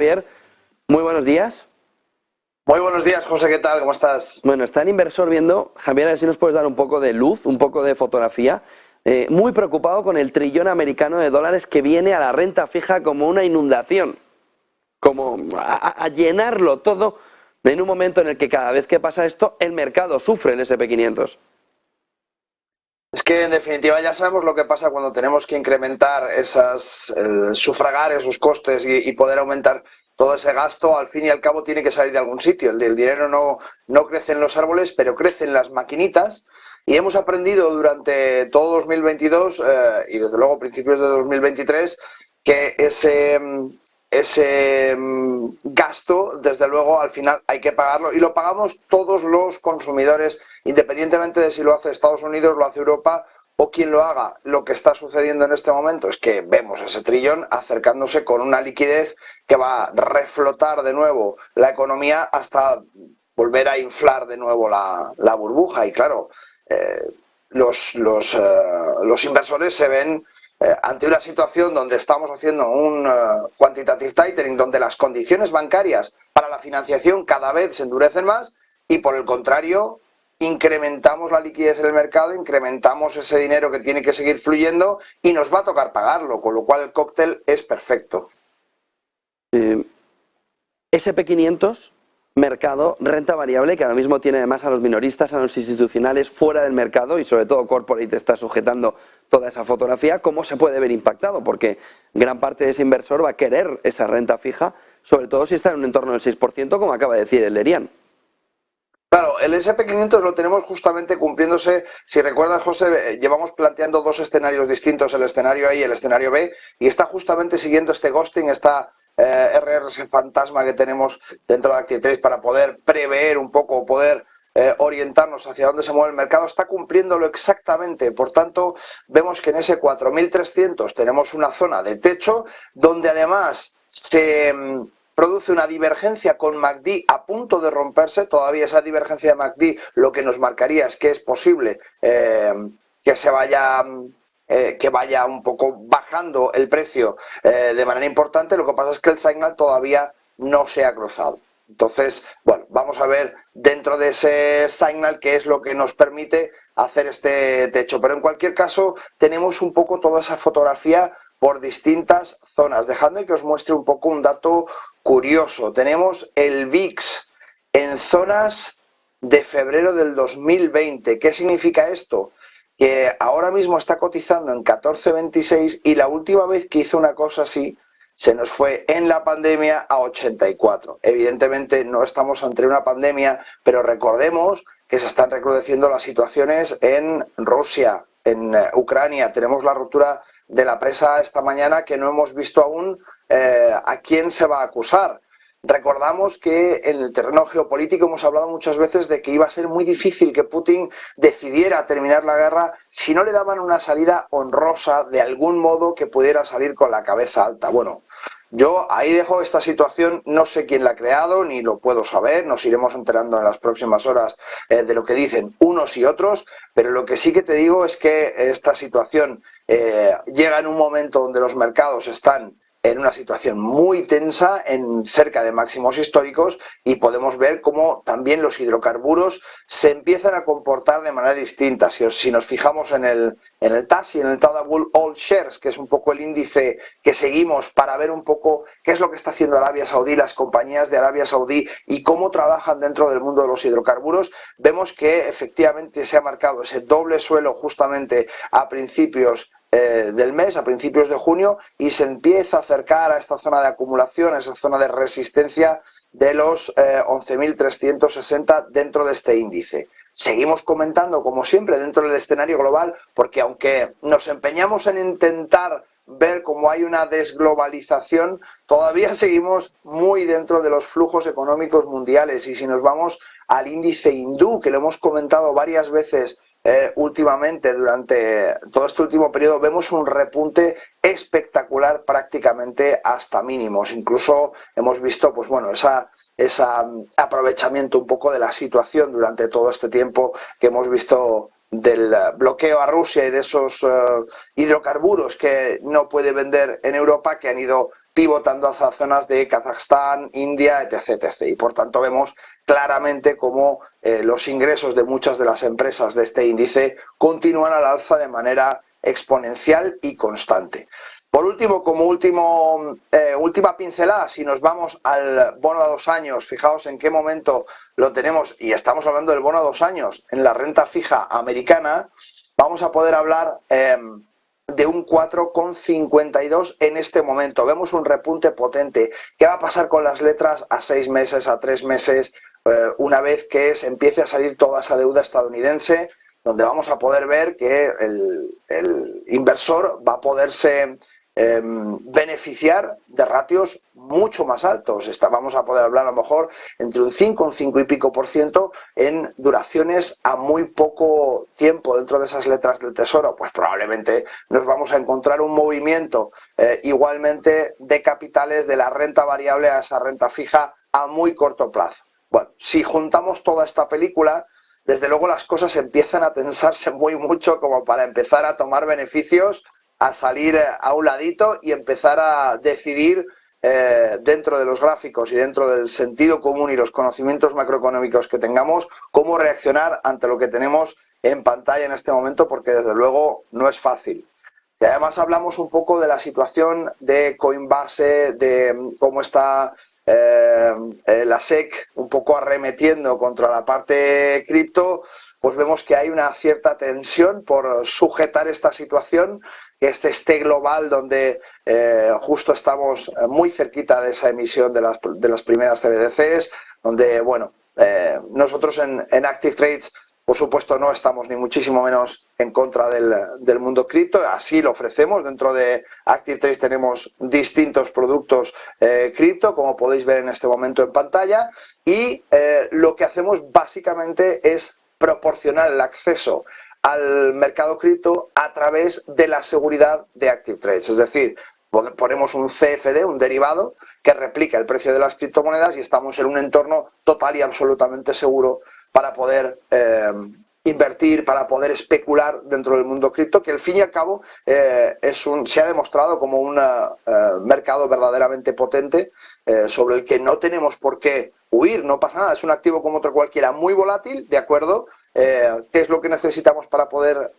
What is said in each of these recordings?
Javier, muy buenos días. Muy buenos días, José, ¿qué tal? ¿Cómo estás? Bueno, está el inversor viendo, Javier, a ver si nos puedes dar un poco de luz, un poco de fotografía. Muy preocupado con el trillón americano de dólares que viene a la renta fija como una inundación, como a llenarlo todo en un momento en el que cada vez que pasa esto, el mercado sufre el S&P 500. Es que en definitiva ya sabemos lo que pasa cuando tenemos que incrementar sufragar esos costes y poder aumentar todo ese gasto. Al fin y al cabo tiene que salir de algún sitio. El dinero no crece en los árboles, pero crece en las maquinitas. Y hemos aprendido durante todo 2022 y desde luego principios de 2023 que ese gasto, desde luego, al final hay que pagarlo y lo pagamos todos los consumidores, independientemente de si lo hace Estados Unidos, lo hace Europa o quien lo haga. Lo que está sucediendo en este momento es que vemos ese trillón acercándose con una liquidez que va a reflotar de nuevo la economía hasta volver a inflar de nuevo la burbuja. Y claro, los inversores se ven ante una situación donde estamos haciendo un quantitative tightening, donde las condiciones bancarias para la financiación cada vez se endurecen más y por el contrario incrementamos la liquidez en el mercado, incrementamos ese dinero que tiene que seguir fluyendo y nos va a tocar pagarlo, con lo cual el cóctel es perfecto. S&P 500, mercado, renta variable, que ahora mismo tiene además a los minoristas, a los institucionales fuera del mercado y sobre todo corporate está sujetando toda esa fotografía. ¿Cómo se puede ver impactado? Porque gran parte de ese inversor va a querer esa renta fija, sobre todo si está en un entorno del 6%, como acaba de decir el Lerian. Claro, el S&P 500 lo tenemos justamente cumpliéndose. Si recuerdas, José, llevamos planteando dos escenarios distintos, el escenario A y el escenario B, y está justamente siguiendo este ghosting, esta RRS fantasma que tenemos dentro de Active para poder prever un poco, poder orientarnos hacia dónde se mueve el mercado. Está cumpliéndolo exactamente. Por tanto, vemos que en ese 4.300 tenemos una zona de techo donde además se produce una divergencia con MACD a punto de romperse. Todavía esa divergencia de MACD lo que nos marcaría es que es posible que se vaya que vaya un poco bajando el precio de manera importante. Lo que pasa es que el signal todavía no se ha cruzado. Entonces, bueno, vamos a ver dentro de ese signal qué es lo que nos permite hacer este techo. Pero en cualquier caso, tenemos un poco toda esa fotografía por distintas zonas. Dejadme que os muestre un poco un dato curioso. Tenemos el VIX en zonas de febrero del 2020. ¿Qué significa esto? Que ahora mismo está cotizando en 14,26 y la última vez que hizo una cosa así se nos fue en la pandemia a 84. Evidentemente no estamos ante una pandemia, pero recordemos que se están recrudeciendo las situaciones en Rusia, en Ucrania. Tenemos la ruptura de la presa esta mañana que no hemos visto aún a quién se va a acusar. Recordamos que en el terreno geopolítico hemos hablado muchas veces de que iba a ser muy difícil que Putin decidiera terminar la guerra si no le daban una salida honrosa de algún modo que pudiera salir con la cabeza alta. Bueno, yo ahí dejo esta situación, no sé quién la ha creado, ni lo puedo saber, nos iremos enterando en las próximas horas de lo que dicen unos y otros, pero lo que sí que te digo es que esta situación llega en un momento donde los mercados están en una situación muy tensa, en cerca de máximos históricos, y podemos ver cómo también los hidrocarburos se empiezan a comportar de manera distinta. Si nos fijamos en el TASI, en el Tadawul All Shares, que es un poco el índice que seguimos para ver un poco qué es lo que está haciendo Arabia Saudí, las compañías de Arabia Saudí y cómo trabajan dentro del mundo de los hidrocarburos, vemos que efectivamente se ha marcado ese doble suelo justamente a principios del mes, a principios de junio, y se empieza a acercar a esta zona de acumulación, a esa zona de resistencia de los 11.360 dentro de este índice. Seguimos comentando, como siempre, dentro del escenario global, porque aunque nos empeñamos en intentar ver cómo hay una desglobalización, todavía seguimos muy dentro de los flujos económicos mundiales. Y si nos vamos al índice hindú, que lo hemos comentado varias veces últimamente, durante todo este último periodo, vemos un repunte espectacular prácticamente hasta mínimos. Incluso hemos visto, pues bueno, ese aprovechamiento un poco de la situación durante todo este tiempo que hemos visto del bloqueo a Rusia y de esos hidrocarburos que no puede vender en Europa, que han ido pivotando hacia zonas de Kazajstán, India, etc, etc. Y por tanto vemos claramente cómo los ingresos de muchas de las empresas de este índice continúan al alza de manera exponencial y constante. Por último, como última pincelada, si nos vamos al bono a 2 años, fijaos en qué momento lo tenemos, y estamos hablando del bono a 2 años en la renta fija americana, vamos a poder hablar de un 4,52 en este momento. Vemos un repunte potente. ¿Qué va a pasar con las letras a 6 meses, a 3 meses, una vez que empiece a salir toda esa deuda estadounidense, donde vamos a poder ver que el inversor va a poderse beneficiar de ratios mucho más altos? Vamos a poder hablar a lo mejor entre un 5 y pico % en duraciones a muy poco tiempo dentro de esas letras del Tesoro. Pues probablemente nos vamos a encontrar un movimiento igualmente de capitales de la renta variable a esa renta fija a muy corto plazo. Bueno, si juntamos toda esta película, desde luego las cosas empiezan a tensarse muy mucho como para empezar a tomar beneficios, a salir a un ladito y empezar a decidir dentro de los gráficos y dentro del sentido común y los conocimientos macroeconómicos que tengamos, cómo reaccionar ante lo que tenemos en pantalla en este momento, porque desde luego no es fácil. Y además hablamos un poco de la situación de Coinbase, de cómo está la SEC un poco arremetiendo contra la parte cripto, pues vemos que hay una cierta tensión por sujetar esta situación, que este global donde justo estamos muy cerquita de esa emisión de las primeras CBDCs, donde, bueno, nosotros en Active Trades, por supuesto, no estamos ni muchísimo menos en contra del mundo cripto, así lo ofrecemos. Dentro de Active Trades tenemos distintos productos cripto, como podéis ver en este momento en pantalla, y lo que hacemos básicamente es proporcionar el acceso al mercado cripto a través de la seguridad de Active Trades. Es decir, ponemos un CFD, un derivado, que replica el precio de las criptomonedas y estamos en un entorno total y absolutamente seguro para poder invertir, para poder especular dentro del mundo cripto, que al fin y al cabo se ha demostrado como un mercado verdaderamente potente, sobre el que no tenemos por qué huir, no pasa nada, es un activo como otro cualquiera, muy volátil, ¿de acuerdo? ¿Qué es lo que necesitamos para poder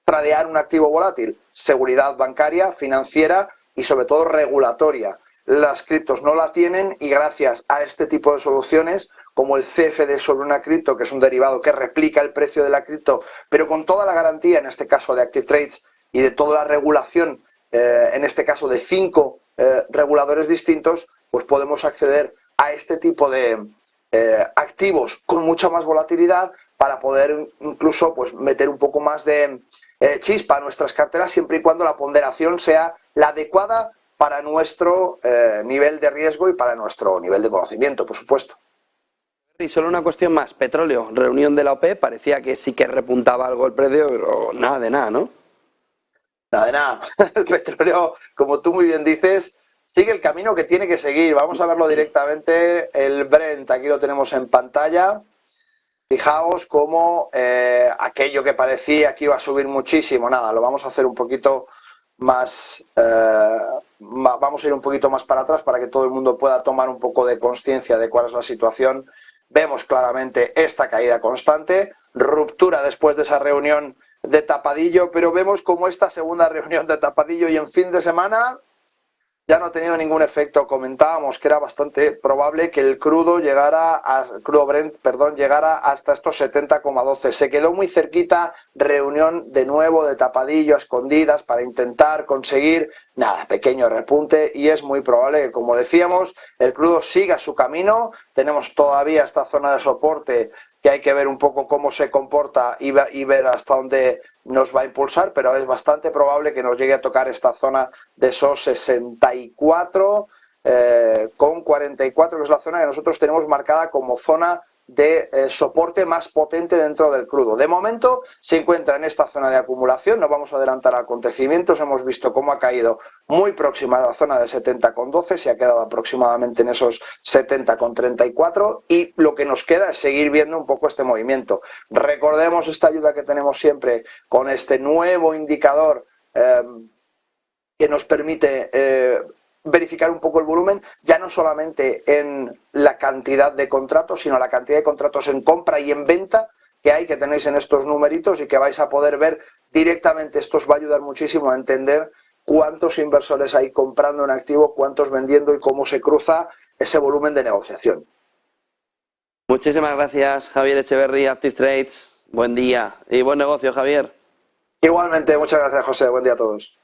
tradear un activo volátil? Seguridad bancaria, financiera y sobre todo regulatoria. Las criptos no la tienen y gracias a este tipo de soluciones, como el CFD sobre una cripto, que es un derivado que replica el precio de la cripto, pero con toda la garantía, en este caso de Active Trades, y de toda la regulación, en este caso de 5 reguladores distintos, pues podemos acceder a este tipo de activos con mucha más volatilidad para poder incluso pues meter un poco más de chispa a nuestras carteras, siempre y cuando la ponderación sea la adecuada para nuestro nivel de riesgo y para nuestro nivel de conocimiento, por supuesto. Y solo una cuestión más, petróleo, reunión de la OPEP, parecía que sí que repuntaba algo el precio, pero nada de nada, ¿no? Nada de nada, el petróleo, como tú muy bien dices, sigue el camino que tiene que seguir. Vamos a verlo directamente, el Brent, aquí lo tenemos en pantalla. Fijaos cómo aquello que parecía que iba a subir muchísimo, nada, lo vamos a hacer un poquito más, vamos a ir un poquito más para atrás para que todo el mundo pueda tomar un poco de conciencia de cuál es la situación. Vemos claramente esta caída constante, ruptura después de esa reunión de tapadillo, pero vemos como esta segunda reunión de tapadillo y en fin de semana ya no ha tenido ningún efecto. Comentábamos que era bastante probable que el crudo Brent, llegara hasta estos 70,12. Se quedó muy cerquita, reunión de nuevo de tapadillo a escondidas para intentar conseguir, nada, pequeño repunte, y es muy probable que, como decíamos, el crudo siga su camino. Tenemos todavía esta zona de soporte que hay que ver un poco cómo se comporta y ver hasta dónde nos va a impulsar, pero es bastante probable que nos llegue a tocar esta zona de esos 64 con 44, que es la zona que nosotros tenemos marcada como zona de soporte más potente dentro del crudo. De momento se encuentra en esta zona de acumulación, no vamos a adelantar acontecimientos, hemos visto cómo ha caído muy próxima a la zona de 70,12, se ha quedado aproximadamente en esos 70,34 y lo que nos queda es seguir viendo un poco este movimiento. Recordemos esta ayuda que tenemos siempre con este nuevo indicador que nos permite verificar un poco el volumen, ya no solamente en la cantidad de contratos, sino la cantidad de contratos en compra y en venta que hay, que tenéis en estos numeritos y que vais a poder ver directamente. Esto os va a ayudar muchísimo a entender cuántos inversores hay comprando en activo, cuántos vendiendo y cómo se cruza ese volumen de negociación. Muchísimas gracias, Javier Echeverry, Active Trades. Buen día y buen negocio, Javier. Igualmente, muchas gracias, José. Buen día a todos.